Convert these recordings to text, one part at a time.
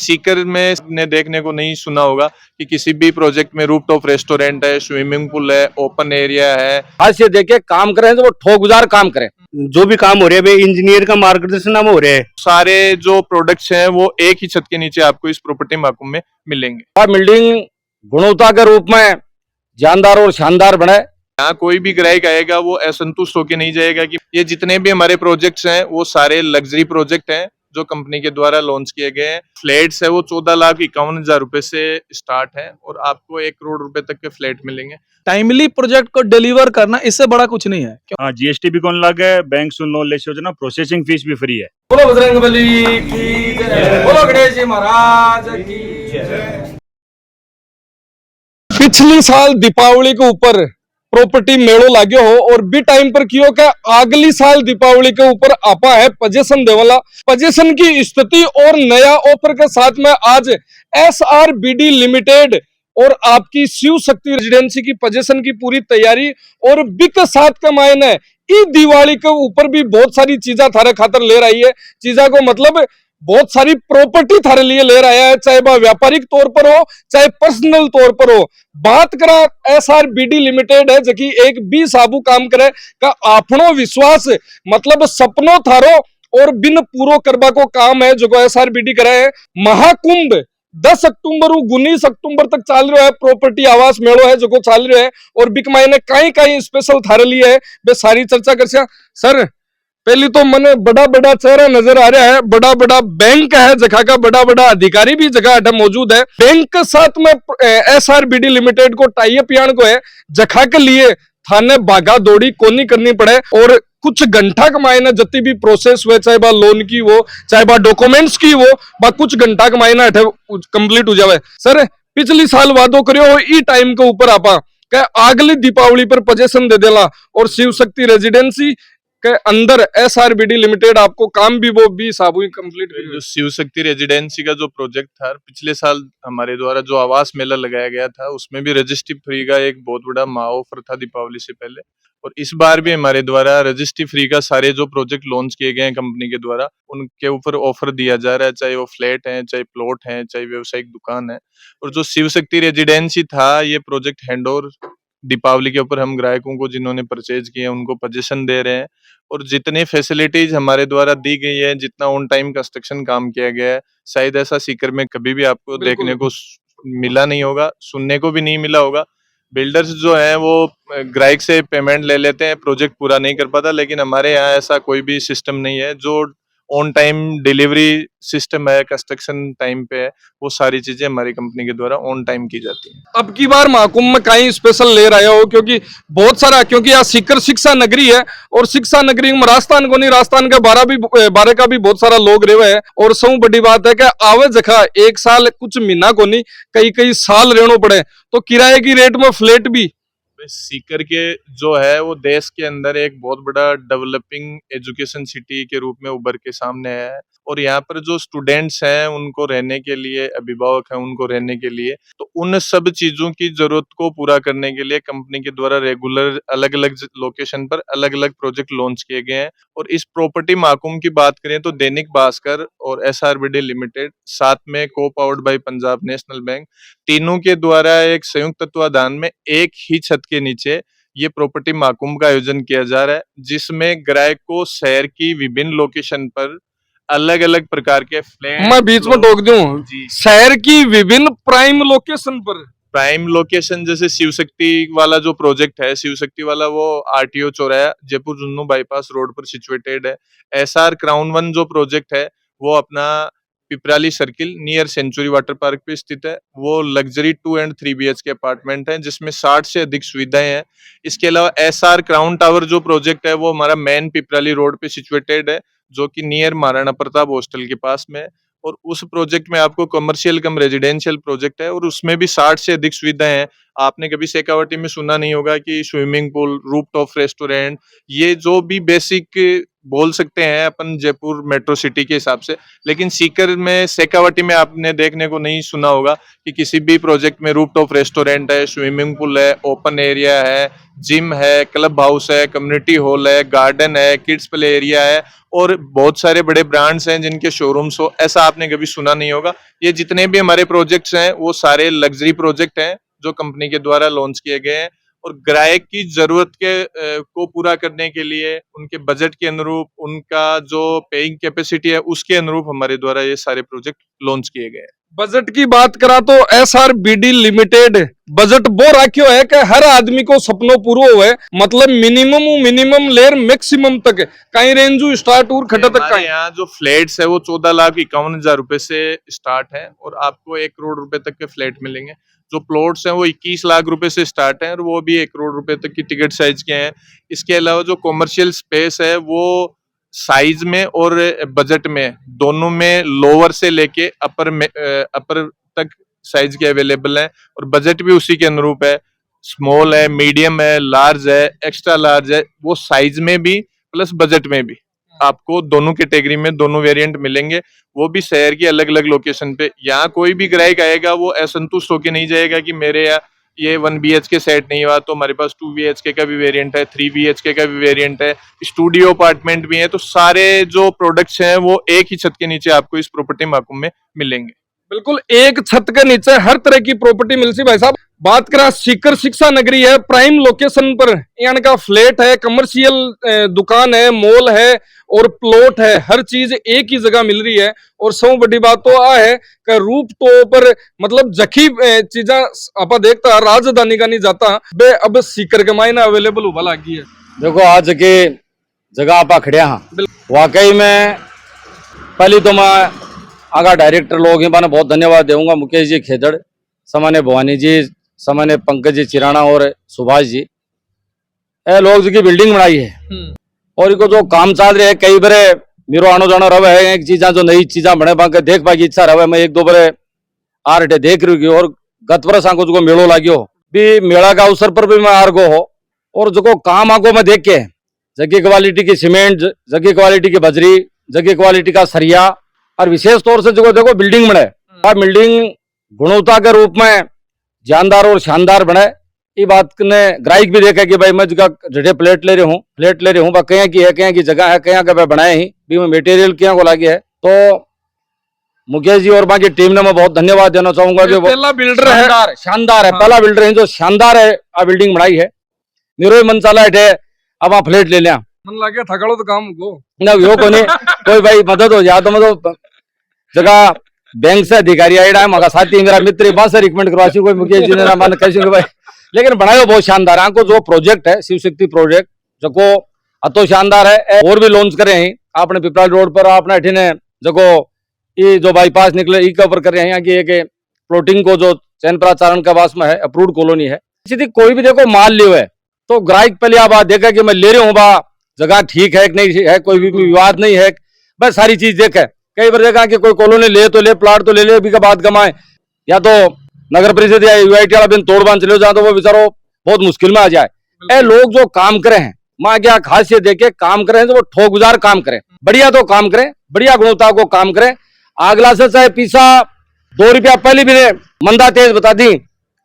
सीकर में ने देखने को नहीं सुना होगा कि किसी भी प्रोजेक्ट में रूफटॉप रेस्टोरेंट है, स्विमिंग पूल है, ओपन एरिया है। आज ये देखिए काम करें तो वो ठोकदार काम करें, जो भी काम हो रहे हैं इंजीनियर का मार्गदर्शन में हो रहे हैं। सारे जो प्रोडक्ट्स हैं वो एक ही छत के नीचे आपको इस प्रॉपर्टी माकुम में मिलेंगे। बिल्डिंग गुणवत्ता के रूप में जानदार और शानदार बने। यहाँ कोई भी ग्राहक आएगा वो असंतुष्ट होकर नहीं जाएगा कि ये जितने भी हमारे प्रोजेक्ट्स हैं वो सारे लग्जरी प्रोजेक्ट हैं जो कंपनी के द्वारा लॉन्च किए गए हैं। फ्लैट्स है वो 14,51,000 रुपए से स्टार्ट है और आपको 1 करोड़ रुपए तक के फ्लैट मिलेंगे। टाइमली प्रोजेक्ट को डिलीवर करना, इससे बड़ा कुछ नहीं है। हाँ, जीएसटी भी कौन लगे, बैंक सुन लो लेस योजना, प्रोसेसिंग फीस भी फ्री है। बोलो बजरंगबली की जय, बोलो गणेश जी महाराज की जय। पिछली साल दीपावली के ऊपर प्रॉपर्टी मेड़ो लाग्यो हो और बी टाइम पर कियो का अगली साल दीपावली के ऊपर आपा है पोजीशन देवाला। पोजीशन की स्थिति और नया ऑफर के साथ में आज SRBD लिमिटेड और आपकी शिव शक्ति रेजिडेंसी की पोजीशन की पूरी तैयारी और बिक साथ के मायने ई दिवाली के ऊपर भी बहुत सारी चीजा थारे खातर ले रही है। चीजा को मतलब बहुत सारी प्रॉपर्टी थारे लिए ले रहा है, चाहे वह व्यापारिक तौर पर हो चाहे पर्सनल तौर पर हो। बात करा SRBD लिमिटेड है जबकि एक भी साबु काम करे का आपनो विश्वास मतलब सपनों थारो और बिन पूरो करबा को काम है जो SRBD करे है। महाकुंभ 10 अक्टूबर 19 अक्टूबर तक चाल रहा है, प्रॉपर्टी आवास मेड़ो है जो चाल रहा है और बिक मायने कई कई स्पेशल थारे लिए है वे सारी चर्चा कर सर। पहली तो मने बड़ा बड़ा चेहरा नजर आ रहा है, बड़ा बड़ा बैंक है जगह का, बड़ा बड़ा अधिकारी भी जगह अड्डा मौजूद है। बैंक के साथ में SRBD लिमिटेड को टाई अप यान को है जगह के लिए थाने भागा दौड़ी कोनी करनी पड़े और कुछ घंटा कमायना जति भी प्रोसेस हुए, चाहे बा लोन की वो चाहे बा डॉक्यूमेंट्स की वो बा कुछ घंटा कमायना कंप्लीट हो जावे। सर पिछली साल वादो करियो ई टाइम के ऊपर आपा क्या अगली दीपावली पर पोजीशन दे देला और शिव शक्ति रेजिडेंसी के अंदर SRBD लिमिटेड आपको काम भी वो भी साबु कंप्लीट। जो शिव शक्ति रेजिडेंसी का जो प्रोजेक्ट था पिछले साल हमारे द्वारा जो आवास मेला लगाया गया था उसमें भी रजिस्ट्री फ्री का एक बहुत बड़ा महा ऑफर था दीपावली से पहले, और इस बार भी हमारे द्वारा रजिस्ट्री फ्री का सारे जो प्रोजेक्ट लॉन्च किए गए हैं कंपनी के द्वारा उनके ऊपर ऑफर दिया जा रहा है, चाहे वो फ्लैट है, चाहे प्लॉट है, चाहे व्यवसायिक दुकान है। और जो शिव शक्ति रेजिडेंसी था ये प्रोजेक्ट हैंडओवर दीपावली के ऊपर हम ग्राहकों को जिन्होंने परचेज किए उनको पोजीशन दे रहे हैं और जितनी फैसिलिटीज हमारे द्वारा दी गई है, जितना ऑन टाइम कंस्ट्रक्शन काम किया गया है, शायद ऐसा सीकर में कभी भी आपको देखने को मिला नहीं होगा, सुनने को भी नहीं मिला होगा। बिल्डर्स जो है वो ग्राहक से पेमेंट ले लेते हैं, प्रोजेक्ट पूरा नहीं कर पाता, लेकिन हमारे यहाँ ऐसा कोई भी सिस्टम नहीं है। जो ऑन टाइम डिलीवरी सिस्टम है, कंस्ट्रक्शन टाइम पे है, वो सारी चीजें हमारी कंपनी के द्वारा ऑन टाइम की जाती हैं। अब की बार महाकुंभ में कहीं स्पेशल ले रहे हो क्योंकि बहुत सारा, क्योंकि यहाँ सीकर शिक्षा नगरी है और शिक्षा नगरी में राजस्थान को नहीं, राजस्थान के बारह का भी बहुत सारा लोग रहे हैं और सब बड़ी बात है कि आवे जगह एक साल कुछ महीना को नहीं कई कई साल रहना पड़े तो किराए की रेट में फ्लैट भी। सीकर के जो है वो देश के अंदर एक बहुत बड़ा डेवलपिंग एजुकेशन सिटी के रूप में उभर के सामने है और यहाँ पर जो स्टूडेंट्स हैं उनको रहने के लिए, अभिभावक हैं उनको रहने के लिए, तो उन सब चीजों की जरूरत को पूरा करने के लिए कंपनी के द्वारा रेगुलर अलग अलग लोकेशन पर अलग अलग प्रोजेक्ट लॉन्च किए गए हैं। और इस प्रॉपर्टी महाकुंभ की बात करें तो दैनिक भास्कर और SRBD लिमिटेड साथ में को powered by Punjab national bank, तीनों के द्वारा एक संयुक्त तत्वाधान में एक ही छत के नीचे ये प्रॉपर्टी महाकुंभ का आयोजन किया जा रहा है, जिसमें ग्राहक को शहर की विभिन्न लोकेशन पर अलग अलग प्रकार के फ्लैट। मैं बीच में टोक दूं, शहर की विभिन्न प्राइम लोकेशन पर, प्राइम लोकेशन जैसे शिव शक्ति वाला जो प्रोजेक्ट है, शिव शक्ति वाला वो RTO चौराहा जयपुर जुन्नू बाईपास रोड पर सिचुएटेड है। SR क्राउन 1 जो प्रोजेक्ट है वो अपना Piprali circle near century water park पे स्थित है। वो लग्जरी 2 and 3 BHK अपार्टमेंट है जिसमें 60 से अधिक सुविधाएं हैं। इसके अलावा SR क्राउन टावर जो प्रोजेक्ट है वो हमारा मेन पिपराली रोड पे सिचुएटेड है जो कि नियर महाराणा प्रताप हॉस्टल के पास में, और उस प्रोजेक्ट में आपको कमर्शियल कम रेजिडेंशियल प्रोजेक्ट है और उसमें भी 60 से अधिक सुविधाएं हैं। आपने कभी शेखावाटी में सुना नहीं होगा कि स्विमिंग पूल, रूफटॉप रेस्टोरेंट, ये जो भी बेसिक बोल सकते हैं अपन जयपुर मेट्रो सिटी के हिसाब से, लेकिन सीकर में शेखावाटी में आपने देखने को नहीं सुना होगा कि किसी भी प्रोजेक्ट में रूफटॉप रेस्टोरेंट है, स्विमिंग पूल है, ओपन एरिया है, जिम है, क्लब हाउस है, कम्युनिटी हॉल है, गार्डन है, किड्स प्ले एरिया है और बहुत सारे बड़े ब्रांड्स हैं जिनके शोरूम्स हो, ऐसा आपने कभी सुना नहीं होगा। ये जितने भी हमारे प्रोजेक्ट्स हैं वो सारे लग्जरी प्रोजेक्ट हैं जो कंपनी के द्वारा लॉन्च किए गए हैं और ग्राहक की जरूरत के को पूरा करने के लिए उनके बजट के अनुरूप, उनका जो पेइंग कैपेसिटी है उसके अनुरूप हमारे द्वारा ये सारे प्रोजेक्ट लॉन्च किए गए हैं। बजट की बात करा तो SRBD लिमिटेड बजट वो राख्यो है कि हर आदमी को सपनों पूरा हुए, मतलब मिनिमम लेर मैक्सिमम तक कहीं रेंज स्टार्ट और खटा तक हमारे यहाँ जो फ्लैट्स है वो 14,51,000 रुपए से स्टार्ट है और आपको 1 करोड़ रुपए तक के फ्लैट मिलेंगे। जो प्लॉट्स हैं वो 21 लाख रुपए से स्टार्ट है और वो भी 1 करोड़ रुपए तक की टिकट साइज के हैं। इसके अलावा जो कॉमर्शियल स्पेस है वो साइज में और बजट में दोनों में लोअर से लेके अपर तक साइज के अवेलेबल हैं और बजट भी उसी के अनुरूप है। स्मॉल है, मीडियम है, लार्ज है, एक्स्ट्रा लार्ज है, वो साइज में भी प्लस बजट में भी आपको दोनों कैटेगरी में दोनों वेरिएंट मिलेंगे, वो भी शहर की अलग अलग लोकेशन पे। यहाँ कोई भी ग्राहक आएगा वो असंतुष्ट होकर नहीं जाएगा कि मेरे यहाँ ये 1 BHK सेट नहीं हुआ, तो हमारे पास 2 BHK का भी वेरिएंट है, 3 BHK का भी वेरिएंट है, स्टूडियो अपार्टमेंट भी है। तो सारे जो प्रोडक्ट्स हैं वो एक ही छत के नीचे आपको इस प्रॉपर्टी महाकुंभ में मिलेंगे। बिल्कुल एक छत के नीचे हर तरह की प्रॉपर्टी मिलती। भाई साहब बात करा सीकर शिक्षा नगरी है, प्राइम लोकेशन पर यहाँ का फ्लैट है, कमर्शियल दुकान है, मॉल है और प्लॉट है, हर चीज एक ही जगह मिल रही है। और सब बड़ी बात तो आ है कि रूप तो पर मतलब जखी चीजा आप देखता राजधानी का नहीं जाता बे अब सीकर के मायने अवेलेबल होगा लागी है। देखो आज के जगह आप खड़े हाँ वाकई में पहली तो मैं आगा डायरेक्टर लोग हैं बहुत धन्यवाद दूंगा, मुकेश जी खेदड़, सामान्य भवानी जी, सामान्य पंकज जी चिराना और सुभाष जी, ए लोग जी की बिल्डिंग बनाई है और इनको जो काम चल रहे है कई बारे मेरो आनो जानो रहे है एक चीजा जो नई चीजा बने पाके देख पाकी इच्छा रहे। मैं 1-2 बारे आर हटे देख रही और गत वर्ष आको जो मेलो लाग्यो भी मेला का अवसर पर भी मैं आर गो हो और जो काम आको मैं देख के जगह क्वालिटी की सीमेंट, जगह क्वालिटी की बजरी, जगह क्वालिटी का सरिया और विशेष तौर से जो देखो बिल्डिंग बने बिल्डिंग गुणवत्ता के रूप में जानदार और शानदार बने। ये बात ने ग्राहक भी देखा कि भाई मैं जगह फ्लैट ले रही हूँ कहीं की है, कहीं की जगह है, कहीं का बनाए ही भी मैं मटेरियल क्या को लागे है। तो मुकेश जी और बाकी टीम ने मैं बहुत धन्यवाद देना चाहूंगा जो पहला बिल्डर है, शानदार है, पहला बिल्डर है जो शानदार है आ बिल्डिंग बनाई है। मेरो मन चला है अब आप फ्लैट ले लिया मन लागे थकाड़ो तो काम को ना यो को नहीं कोई भाई मदद हो जाए तो मतलब जगह बैंक से अधिकारी आया मगा साथी मेरा मित्र बात से रिकमेंड करवा कोई मुकेश जी ने मान कैसे भाई, लेकिन बनाया बहुत शानदार है। को जो प्रोजेक्ट है शिव शक्ति प्रोजेक्ट जो अतो शानदार है और भी लॉन्च करे हैं आपने पिपराल रोड पर आपने अठीने ये जो बाईपास निकले ई के ऊपर कर रहे हैं यहाँ की एक प्लॉटिंग को जो चैनपुरा चारण का वास में है अप्रूव्ड कॉलोनी है। सीधी कोई भी देखो माल लियो है तो ग्राहक पहले आप बात देखा कि मैं ले रहा हूँ बा जगह ठीक है कि नहीं है, कोई भी विवाद नहीं है, बस सारी चीज देखे। कई बार देखा कि कोई कॉलोनी ले तो ले, प्लाट तो ले ले, अभी का बात कमाए या तो नगर परिषद या यूआईटी वाला बिन तोड़ बांध चले जाए तो वो बेचारो बहुत मुश्किल में आ जाए। ए लोग जो काम करे हैं माँ क्या खासियत देखे काम करे हैं तो वो ठोक गुजार काम करें, बढ़िया तो काम करें, बढ़िया गुणवत्ता को काम करें। अगला से चाहे पीछा 2 रुपया पहले भी मंदा तेज बता दी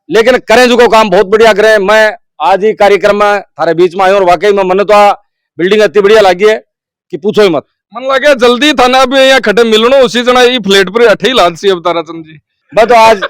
लेकिन करें जो काम बहुत बढ़िया करें। मैं आज ही कार्यक्रम में थारे बीच में आयो और वाकई में मन तो बिल्डिंग इतनी बढ़िया लगी है कि पूछो ही मत। मन लगे जल्दी थाना भी यहाँ खटे मिलनो उसी जना ये फ्लैट पर अठे ही लाद सी अब ताराचंद जी मैं तो आज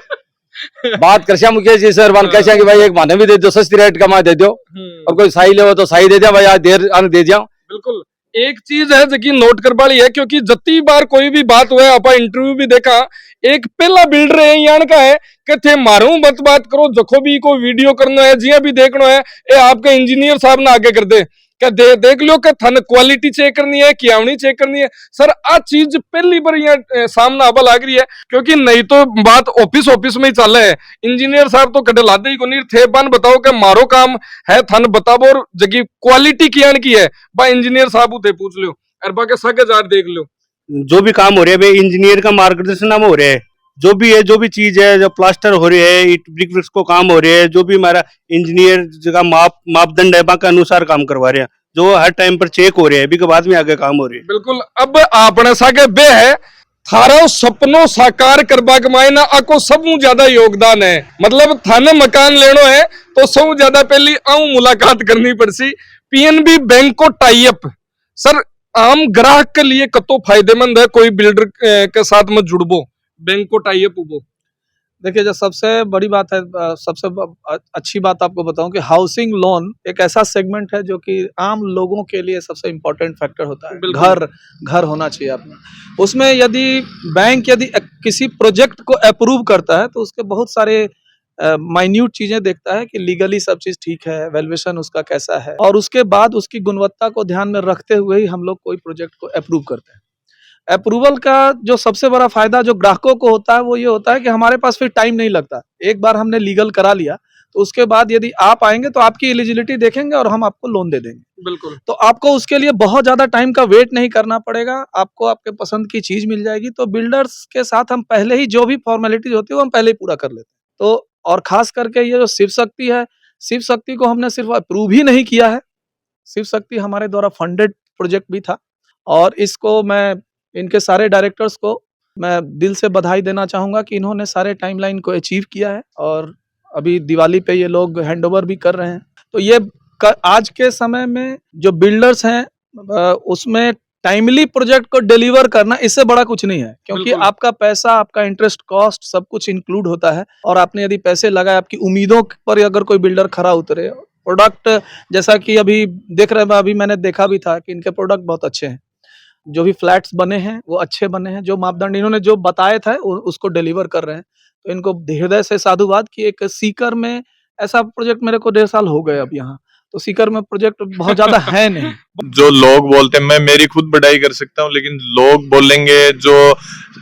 बात कर मुकेश जी सर वन कैसे कि भाई एक माने भी दे दो, सस्ती रेट का मैं दे दो और कोई साई ले तो साई दे दिया भाई आज देर आने दे दिया। बिल्कुल एक चीज है जो नोट कर वाली है क्योंकि जत्ती बार कोई भी बात हुआ आप इंटरव्यू भी देखा एक पहला बिल्डर है यहाँ का है कि थे मारू मत बात करो जखो भी को वीडियो करना है जिया भी देखना है ये आपके इंजीनियर साहब ने आगे कर दे क्या देख लो कि थन क्वालिटी चेक करनी है कियावनी चेक करनी है। सर आ चीज पहली बार यहाँ सामने आवा लाग रही है क्योंकि नहीं तो बात ऑफिस में ही चल है। इंजीनियर साहब तो कटे लादे ही को नहीं थे बन बताओ कि मारो काम है थन बताओ और जगी क्वालिटी कियान की है बा इंजीनियर साहब उसे पूछ लो और बाकी सगे जार देख लो। जो भी काम हो रहे हैं इंजीनियर का मार्गदर्शन में हो रहे हैं, जो भी है जो भी चीज है जो प्लास्टर हो रही है ईट ब्रिक ब्रिक्स को काम हो रहे हैं जो भी हमारा इंजीनियर जगह मापदंड है के अनुसार काम करवा रहे हैं। जो हर टाइम पर चेक हो रहे हैं, अभी के बाद में आगे काम हो रहे हैं। बिल्कुल। अब आपने सागे बे है थारो सपनों साकार करबा के मायना आको सबू ज्यादा योगदान है। मतलब थाने मकान लेनो है तो सबू ज्यादा पहली आऊं मुलाकात करनी पड़सी। पीएनबी बैंक को टाई अप सर आम ग्राहक के लिए कतो फायदेमंद है कोई बिल्डर के साथ में जुड़बो, बैंक को टाई अप हो? देखिए, जो सबसे बड़ी बात है, सबसे अच्छी बात आपको बताऊं कि हाउसिंग लोन एक ऐसा सेगमेंट है जो कि आम लोगों के लिए सबसे इम्पोर्टेंट फैक्टर होता है। घर होना चाहिए अपना। उसमें यदि बैंक यदि किसी प्रोजेक्ट को अप्रूव करता है तो उसके बहुत सारे माइन्यूट चीजें देखता है कि लीगली सब चीज ठीक है, वैल्यूएशन उसका कैसा है, और उसके बाद उसकी गुणवत्ता को ध्यान में रखते हुए ही हम लोग कोई प्रोजेक्ट को अप्रूव करते हैं। अप्रूवल का जो सबसे बड़ा फायदा जो ग्राहकों को होता है वो ये होता है कि हमारे पास फिर टाइम नहीं लगता। एक बार हमने लीगल करा लिया तो उसके बाद यदि आप आएंगे तो आपकी एलिजिबिलिटी देखेंगे और हम आपको लोन दे देंगे। बिल्कुल। तो आपको उसके लिए बहुत ज्यादा टाइम का वेट नहीं करना पड़ेगा, आपको आपके पसंद की चीज मिल जाएगी। तो बिल्डर्स के साथ हम पहले ही जो भी फॉर्मेलिटीज होती है वो हम पहले ही पूरा कर लेते हैं। तो और खास करके ये जो शिव शक्ति है, शिव शक्ति को हमने सिर्फ अप्रूव ही नहीं किया है, शिव शक्ति हमारे द्वारा फंडेड प्रोजेक्ट भी था। और इसको मैं इनके सारे डायरेक्टर्स को मैं दिल से बधाई देना चाहूँगा कि इन्होंने सारे टाइमलाइन को अचीव किया है और अभी दिवाली पे ये लोग हैंडओवर भी कर रहे हैं। तो ये आज के समय में जो बिल्डर्स हैं उसमें टाइमली प्रोजेक्ट को डिलीवर करना इससे बड़ा कुछ नहीं है, क्योंकि आपका पैसा, आपका इंटरेस्ट कॉस्ट सब कुछ इंक्लूड होता है। और आपने यदि पैसे लगाए, आपकी उम्मीदों पर अगर कोई बिल्डर खरा उतरे, प्रोडक्ट जैसा कि अभी देख रहे हैं, अभी मैंने देखा भी था कि इनके प्रोडक्ट बहुत अच्छे हैं, जो भी फ्लैट्स बने हैं वो अच्छे बने हैं, जो मापदंड इन्होंने जो बताए थे उसको डिलीवर कर रहे हैं। तो इनको हृदय से साधुवाद कि एक सीकर में ऐसा प्रोजेक्ट मेरे को 1.5 साल हो गए अब यहाँ, तो सीकर में प्रोजेक्ट बहुत ज्यादा है नहीं। जो लोग बोलते हैं, मैं मेरी खुद बढ़ाई कर सकता हूँ, लेकिन लोग बोलेंगे, जो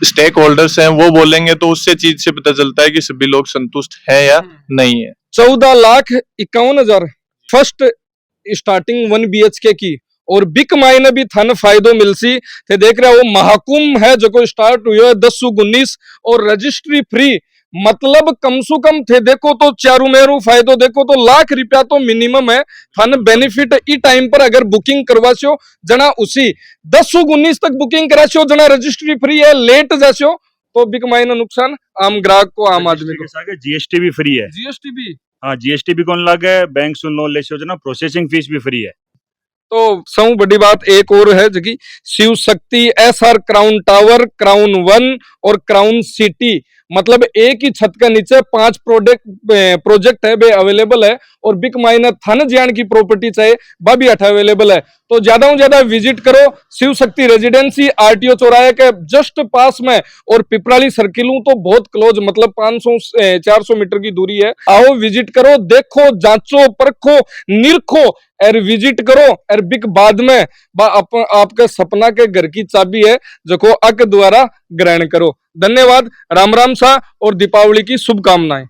स्टेक होल्डर्स हैं वो बोलेंगे, तो उससे चीज से पता चलता है कि सभी लोग संतुष्ट हैं या नहीं है। 14,51,000 फर्स्ट स्टार्टिंग 1 BHK की और बिक मायने भी थन फायदो मिलसी थे। देख रहे हो महाकुंभ है जो को स्टार्ट हुआ है 10/19 और रजिस्ट्री फ्री, मतलब कम से कम थे देखो तो चारू मेरू फायदो देखो तो ₹1,00,000 तो मिनिमम है थन बेनिफिट। ई टाइम पर अगर बुकिंग करवाशो जना उसी 10/19 तक बुकिंग कराशो जना रजिस्ट्री फ्री है, लेट जाशो तो बिक मायने नुकसान आम ग्राहक को, आम आदमी को। जीएसटी भी फ्री है। जीएसटी भी, हाँ जीएसटी भी कौन लागे, बैंक सुन लो लेशो जना प्रोसेसिंग फीस भी फ्री है। तो सब बड़ी बात एक और है जो कि Shiv Shakti SR crown tower, crown 1 और क्राउन सिटी, मतलब एक ही छत के नीचे 5 प्रोजेक्ट है वे अवेलेबल है। और बिक माइनर थन ज्ञान की प्रॉपर्टी चाहे वह भी अवेलेबल है। तो ज्यादा से ज्यादा विजिट करो शिव शक्ति रेजिडेंसी, RTO चौराहे के जस्ट पास में, और पिपराली सर्किल तो बहुत क्लोज, मतलब 500-400 मीटर की दूरी है। आओ विजिट करो, देखो, जांचो, परखो, निरखो और विजिट करो। और बिक बाद में आपके सपना के घर की चाबी है जो को अक द्वारा ग्रहण करो। धन्यवाद, राम राम सा और दीपावली की शुभकामनाएं।